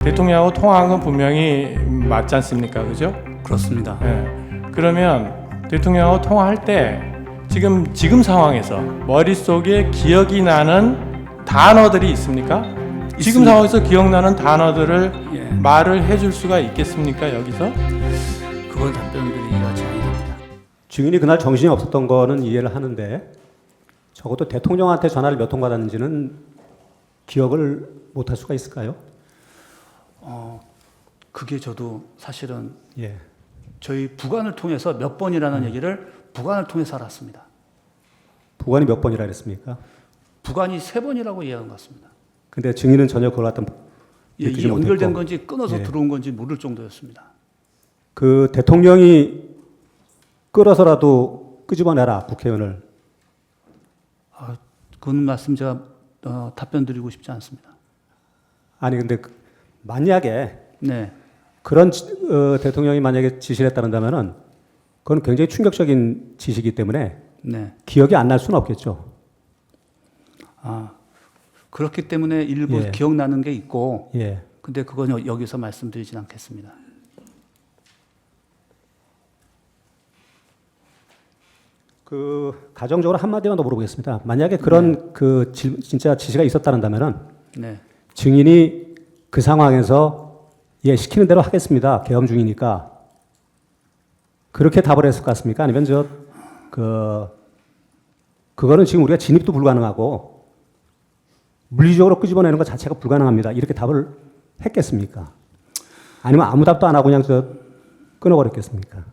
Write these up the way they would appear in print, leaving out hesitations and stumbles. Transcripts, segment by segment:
대통령하고 통화한 건 분명히 맞지 않습니까? 그죠? 그렇습니다. 그러면 대통령하고 통화할 때 지금 상황에서 머릿속에 기억이 나는 단어들이 있습니까? 지금 있습니다. 상황에서 기억나는 단어들을 예. 말을 해줄 수가 있겠습니까? 여기서? 그건 답변드리기가 제한이 됩니다. 증인이 그날 정신이 없었던 거는 이해를 하는데 적어도 대통령한테 전화를 몇 통 받았는지는 기억을 못할 수가 있을까요? 그게 저도 사실은 예. 저희 부관을 통해서 몇 번이라는 얘기를 부관을 통해서 알았습니다. 부관이 몇 번이라 그랬습니까? 부관이 3번이라고 이해한 것 같습니다. 근데 증인은 전혀 그걸 갖다 예, 느끼지 이게 연결된 못했고. 건지 끊어서 예. 들어온 건지 모를 정도였습니다. 그 대통령이 끌어서라도 끄집어내라 국회의원을. 그건 말씀 제가 답변 드리고 싶지 않습니다. 아니 근데 만약에 네. 그런 대통령이 만약에 지시를 했다는다면은 그건 굉장히 충격적인 지시이기 때문에 네. 기억이 안 날 수는 없겠죠. 그렇기 때문에 일부 예. 기억나는 게 있고, 예. 근데 그건 여기서 말씀드리진 않겠습니다. 그 가정적으로 한마디만 더 물어보겠습니다. 만약에 그런 진짜 지시가 있었다는다면은 네. 증인이 그 상황에서 예 시키는 대로 하겠습니다. 계엄 중이니까 그렇게 답을 했을 것 같습니까? 아니면 그거는 지금 우리가 진입도 불가능하고 물리적으로 끄집어내는 것 자체가 불가능합니다. 이렇게 답을 했겠습니까? 아니면 아무 답도 안 하고 그냥 끊어버렸겠습니까?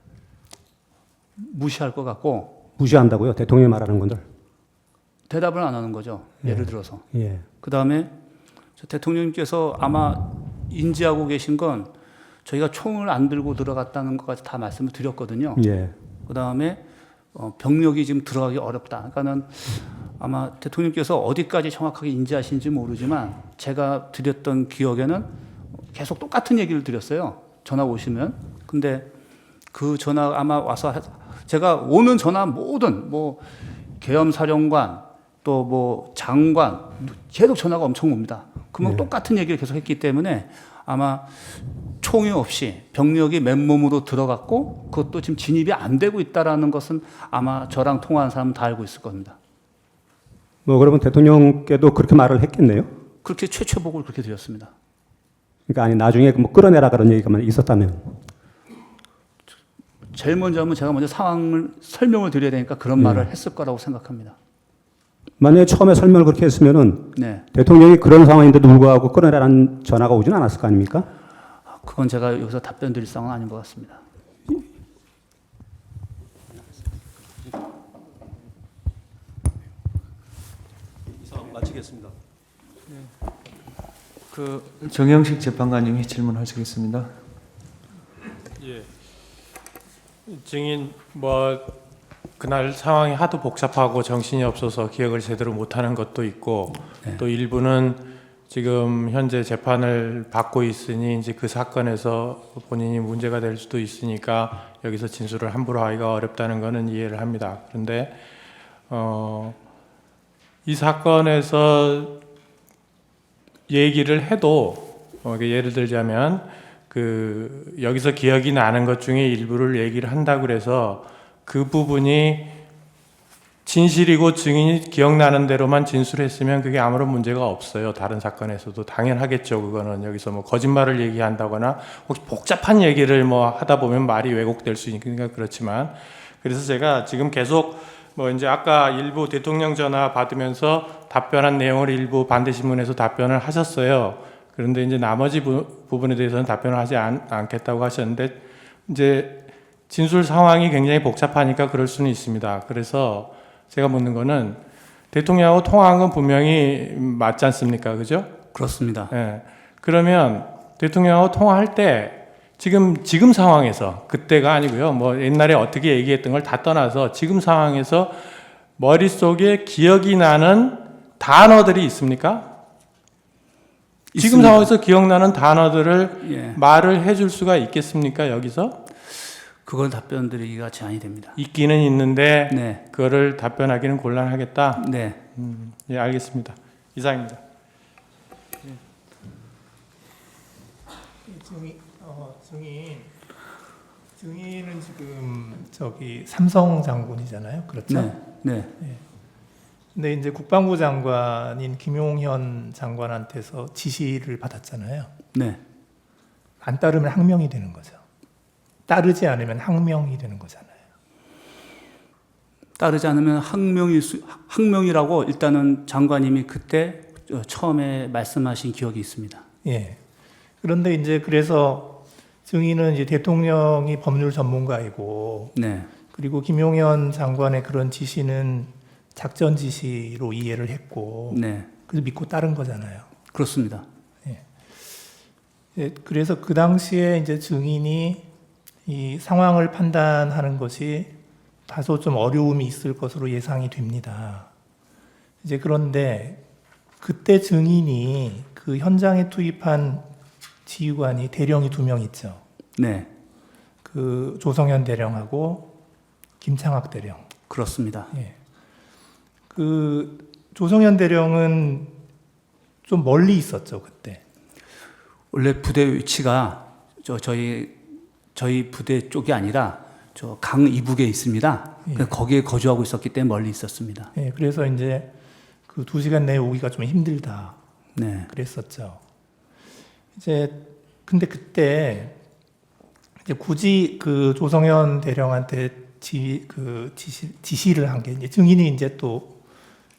무시할 것 같고 무시한다고요? 대통령이 말하는 건들. 대답을 안 하는 거죠. 예를 들어서. 예. 그 다음에 대통령님께서 아마 인지하고 계신 건 저희가 총을 안 들고 들어갔다는 것까지 다 말씀을 드렸거든요. 예. 그 다음에 병력이 지금 들어가기 어렵다. 그러니까는 아마 대통령께서 어디까지 정확하게 인지하시는지 모르지만 제가 드렸던 기억에는 계속 똑같은 얘기를 드렸어요. 전화 오시면. 근데 그 전화 아마 와서 제가 오는 전화 모든 뭐 계엄사령관 또 뭐 장관 계속 전화가 엄청 옵니다. 그러면 똑같은 얘기를 계속 했기 때문에 아마 총이 없이 병력이 맨몸으로 들어갔고 그것도 지금 진입이 안 되고 있다라는 것은 아마 저랑 통화한 사람은 다 알고 있을 겁니다. 뭐 그러면 대통령께도 그렇게 말을 했겠네요. 그렇게 최초복을 그렇게 드렸습니다. 그러니까 아니 나중에 뭐 끌어내라 그런 얘기가 있었다면. 제일 먼저 하면 제가 먼저 상황을 설명을 드려야 되니까 그런 말을 했을 거라고 생각합니다. 만약에 처음에 설명을 그렇게 했으면은 네. 대통령이 그런 상황인데도 불구하고 끌어내라는 전화가 오진 않았을 거 아닙니까? 그건 제가 여기서 답변 드릴 상황은 아닌 것 같습니다. 마치겠습니다. 그 정영식 재판관님이 질문하시겠습니다. 예. 증인 그날 상황이 하도 복잡하고 정신이 없어서 기억을 제대로 못하는 것도 있고 또 일부는 지금 현재 재판을 받고 있으니 이제 그 사건에서 본인이 문제가 될 수도 있으니까 여기서 진술을 함부로 하기가 어렵다는 것은 이해를 합니다. 그런데 이 사건에서 얘기를 해도 예를 들자면 여기서 기억이 나는 것 중에 일부를 얘기를 한다고 그래서 그 부분이 진실이고 증인이 기억나는 대로만 진술했으면 그게 아무런 문제가 없어요. 다른 사건에서도 당연하겠죠. 그거는 여기서 뭐 거짓말을 얘기한다거나 혹시 복잡한 얘기를 뭐 하다 보면 말이 왜곡될 수 있으니까 그렇지만 그래서 제가 지금 계속 이제 아까 일부 대통령 전화 받으면서 답변한 내용을 일부 반대신문에서 답변을 하셨어요. 그런데 이제 나머지 부분에 대해서는 답변을 하지 않겠다고 하셨는데 이제 진술 상황이 굉장히 복잡하니까 그럴 수는 있습니다. 그래서 제가 묻는 거는 대통령하고 통화한 건 분명히 맞지 않습니까? 그죠? 그렇습니다. 예. 그러면 대통령하고 통화할 때 지금 상황에서 그때가 아니고요. 뭐 옛날에 어떻게 얘기했던 걸 다 떠나서 지금 상황에서 머릿속에 기억이 나는 단어들이 있습니까? 지금 있습니다. 상황에서 기억나는 단어들을 예. 말을 해줄 수가 있겠습니까? 여기서? 그걸 답변 드리기가 제한이 됩니다. 있기는 있는데 네. 그거를 답변하기는 곤란하겠다. 네. 예, 알겠습니다. 이상입니다. 증인은 지금 저기 삼성 장군이잖아요. 그렇죠? 네. 근데 이제 국방부 장관인 김용현 장관한테서 지시를 받았잖아요. 네. 안 따르면 항명이 되는 거죠. 따르지 않으면 항명이 되는 거잖아요. 따르지 않으면 항명이라고 일단은 장관님이 그때 처음에 말씀하신 기억이 있습니다. 예. 그런데 이제 그래서 증인은 이제 대통령이 법률 전문가이고, 네. 그리고 김용현 장관의 그런 지시는 작전 지시로 이해를 했고, 네. 그래서 믿고 따른 거잖아요. 그렇습니다. 예, 그래서 그 당시에 이제 증인이 이 상황을 판단하는 것이 다소 좀 어려움이 있을 것으로 예상이 됩니다. 이제 그런데 그때 증인이 그 현장에 투입한 지휘관이 대령이 2명 있죠. 네. 그 조성현 대령하고 김창학 대령. 그렇습니다. 예. 그 조성현 대령은 좀 멀리 있었죠, 그때. 원래 부대 위치가 저희 부대 쪽이 아니라 저 강 이북에 있습니다. 예. 그래서 거기에 거주하고 있었기 때문에 멀리 있었습니다. 예, 그래서 이제 그 2시간 내에 오기가 좀 힘들다. 네. 그랬었죠. 이제 근데 그때 이제 굳이 그 조성현 대령한테 지시를 한 게 이제 증인이 이제 또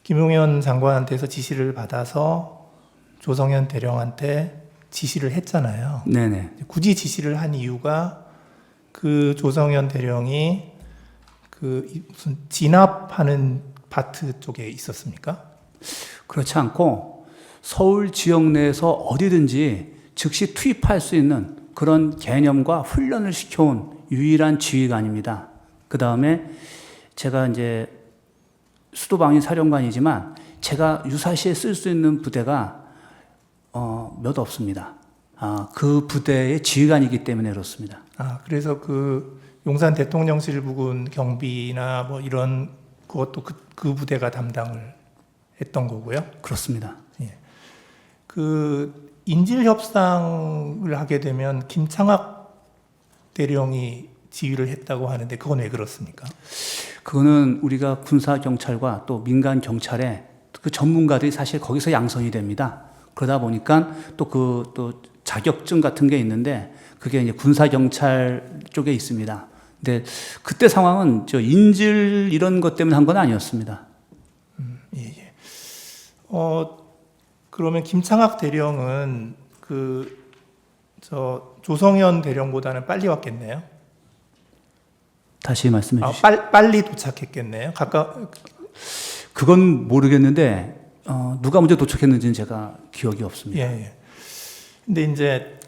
김용현 장관한테서 지시를 받아서 조성현 대령한테 지시를 했잖아요. 네네. 굳이 지시를 한 이유가 그 조성현 대령이 그 무슨 진압하는 파트 쪽에 있었습니까? 그렇지 않고 서울 지역 내에서 어디든지 즉시 투입할 수 있는 그런 개념과 훈련을 시켜온 유일한 지휘관입니다. 그 다음에 제가 이제 수도방위 사령관이지만 제가 유사시에 쓸 수 있는 부대가 몇 없습니다. 그 부대의 지휘관이기 때문에 그렇습니다. 그래서 그 용산 대통령실 부근 경비나 뭐 이런 그것도 그 부대가 담당을 했던 거고요. 그렇습니다. 예. 그 인질 협상을 하게 되면 김창학 대령이 지휘를 했다고 하는데 그건 왜 그렇습니까? 그거는 우리가 군사 경찰과 또 민간 경찰의 그 전문가들이 사실 거기서 양성이 됩니다. 그러다 보니까 또 자격증 같은 게 있는데 그게 이제 군사 경찰 쪽에 있습니다. 근데 그때 상황은 저 인질 이런 것 때문에 한 건 아니었습니다. 예. 그러면 김창학 대령은 조성현 대령보다는 빨리 왔겠네요. 다시 말씀해 주시죠. 빨리 도착했겠네요. 그건 모르겠는데 누가 먼저 도착했는지는 제가 기억이 없습니다. 예. 근데 이제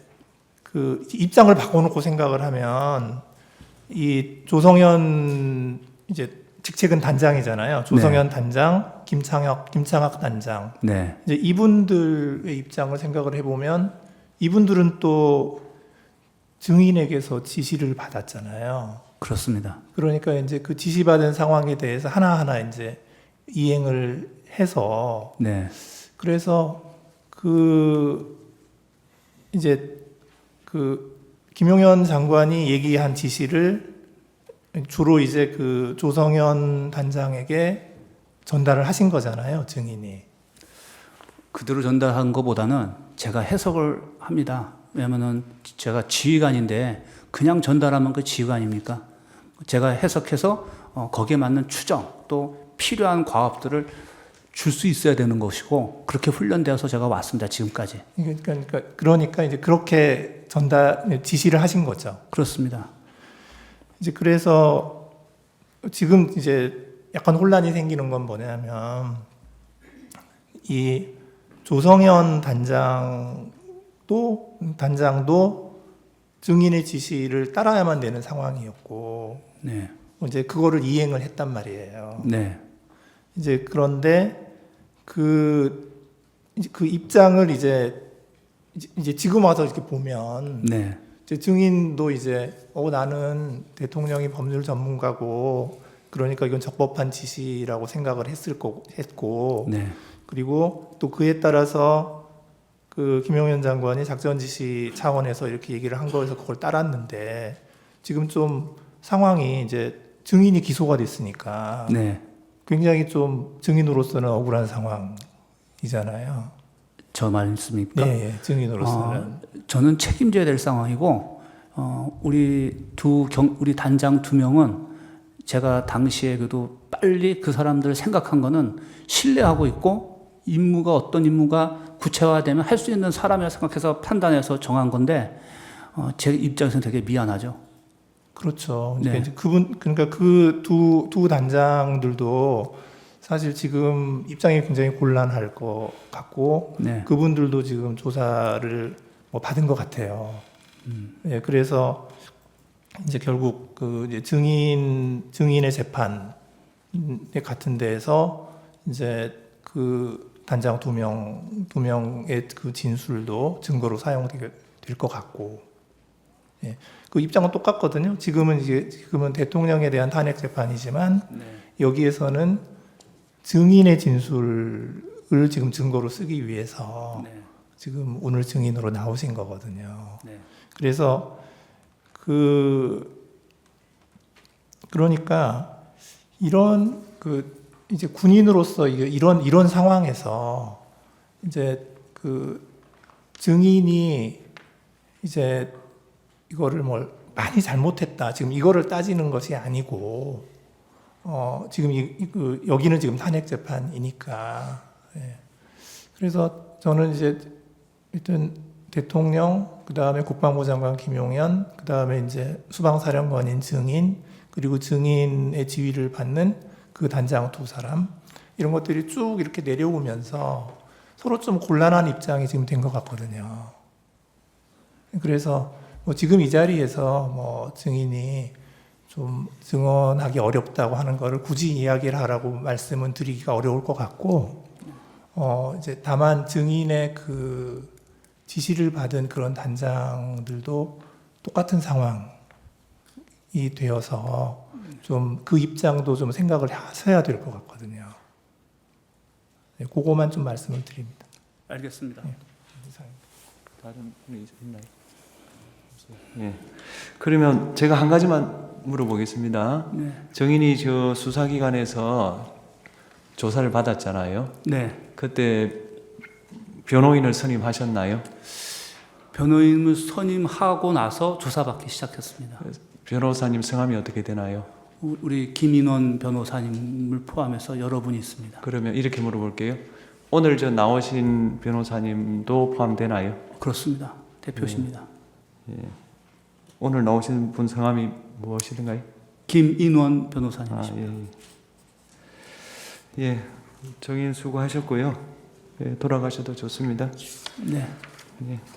그 입장을 바꿔놓고 생각을 하면 이 조성현 이제 직책은 단장이잖아요. 조성현 단장, 김창학 단장. 네. 이제 이분들의 입장을 생각을 해보면 이분들은 또 증인에게서 지시를 받았잖아요. 그렇습니다. 그러니까 이제 그 지시받은 상황에 대해서 하나하나 이제 이행을 해서 네. 그래서 김용현 장관이 얘기한 지시를 주로 이제 그 조성현 단장에게 전달을 하신 거잖아요, 증인이. 그대로 전달한 것보다는 제가 해석을 합니다. 왜냐면은 제가 지휘관인데 그냥 전달하면 그 지휘관입니까? 제가 해석해서 거기에 맞는 추정 또 필요한 과업들을 줄 수 있어야 되는 것이고 그렇게 훈련되어서 제가 왔습니다. 지금까지. 그러니까 이제 그렇게 지시를 하신 거죠. 그렇습니다. 이제 그래서 지금 이제 약간 혼란이 생기는 건 뭐냐면 이 조성현 단장도 증인의 지시를 따라야만 되는 상황이었고 네. 이제 그거를 이행을 했단 말이에요. 네. 이제 그런데 그 입장을 이제 지금 와서 이렇게 보면 네. 이제 증인도 이제 나는 대통령이 법률 전문가고 그러니까 이건 적법한 지시라고 생각을 했고 네. 그리고 또 그에 따라서 그 김용현 장관이 작전 지시 차원에서 이렇게 얘기를 한 거에서 그걸 따랐는데 지금 좀 상황이 이제 증인이 기소가 됐으니까 네. 굉장히 좀 증인으로서는 억울한 상황이잖아요. 저 말씀입니까? 네, 예, 증인으로서는. 저는 책임져야 될 상황이고 우리 우리 단장 2명은 제가 당시에 그래도 빨리 그 사람들을 생각한 거는 신뢰하고 있고 임무가 어떤 임무가 구체화되면 할 수 있는 사람이라 생각해서 판단해서 정한 건데 제 입장에서는 되게 미안하죠. 그렇죠. 네. 이제 그러니까 그 두 단장들도 사실 지금 입장이 굉장히 곤란할 것 같고 네. 그분들도 지금 조사를 뭐 받은 것 같아요. 예, 그래서 이제 결국 그 이제 증인의 재판에 같은 데에서 이제 그 단장 두 명의 그 진술도 증거로 사용될 것 같고, 예, 그 입장은 똑같거든요. 지금은 대통령에 대한 탄핵 재판이지만 여기에서는 증인의 진술을 지금 증거로 쓰기 위해서 지금 오늘 증인으로 나오신 거거든요. 그래서 그러니까 이런 이제 군인으로서 이런 상황에서 이제 그 증인이 이제 이거를 뭘 많이 잘못했다. 지금 이거를 따지는 것이 아니고 지금 여기는 지금 탄핵 재판이니까. 예. 그래서 저는 이제 일단 대통령, 그 다음에 국방부 장관 김용현, 그 다음에 이제 수방사령관인 증인, 그리고 증인의 지휘를 받는 그 단장 2사람, 이런 것들이 쭉 이렇게 내려오면서 서로 좀 곤란한 입장이 지금 된 것 같거든요. 그래서 뭐 지금 이 자리에서 뭐 증인이 좀 증언하기 어렵다고 하는 거를 굳이 이야기를 하라고 말씀은 드리기가 어려울 것 같고, 이제 다만 증인의 그 지시를 받은 그런 단장들도 똑같은 상황이 되어서 좀 그 입장도 좀 생각을 하셔야 될 것 같거든요. 네, 그거만 좀 말씀을 드립니다. 알겠습니다. 다른 분이 있나요? 예. 그러면 제가 한 가지만 물어보겠습니다. 네. 정인이 저 수사기관에서 조사를 받았잖아요. 네. 그때 변호인을 선임하셨나요? 변호인을 선임하고 나서 조사받기 시작했습니다. 변호사님 성함이 어떻게 되나요? 우리 김인원 변호사님을 포함해서 여러분이 있습니다. 그러면 이렇게 물어볼게요. 오늘 저 나오신 변호사님도 포함되나요? 그렇습니다. 대표십니다. 오늘 나오신 분 성함이 무엇이든가요? 김인원 아, 변호사님이십니다. 예. 예, 정인 수고하셨고요. 예, 돌아가셔도 좋습니다. 네. 예.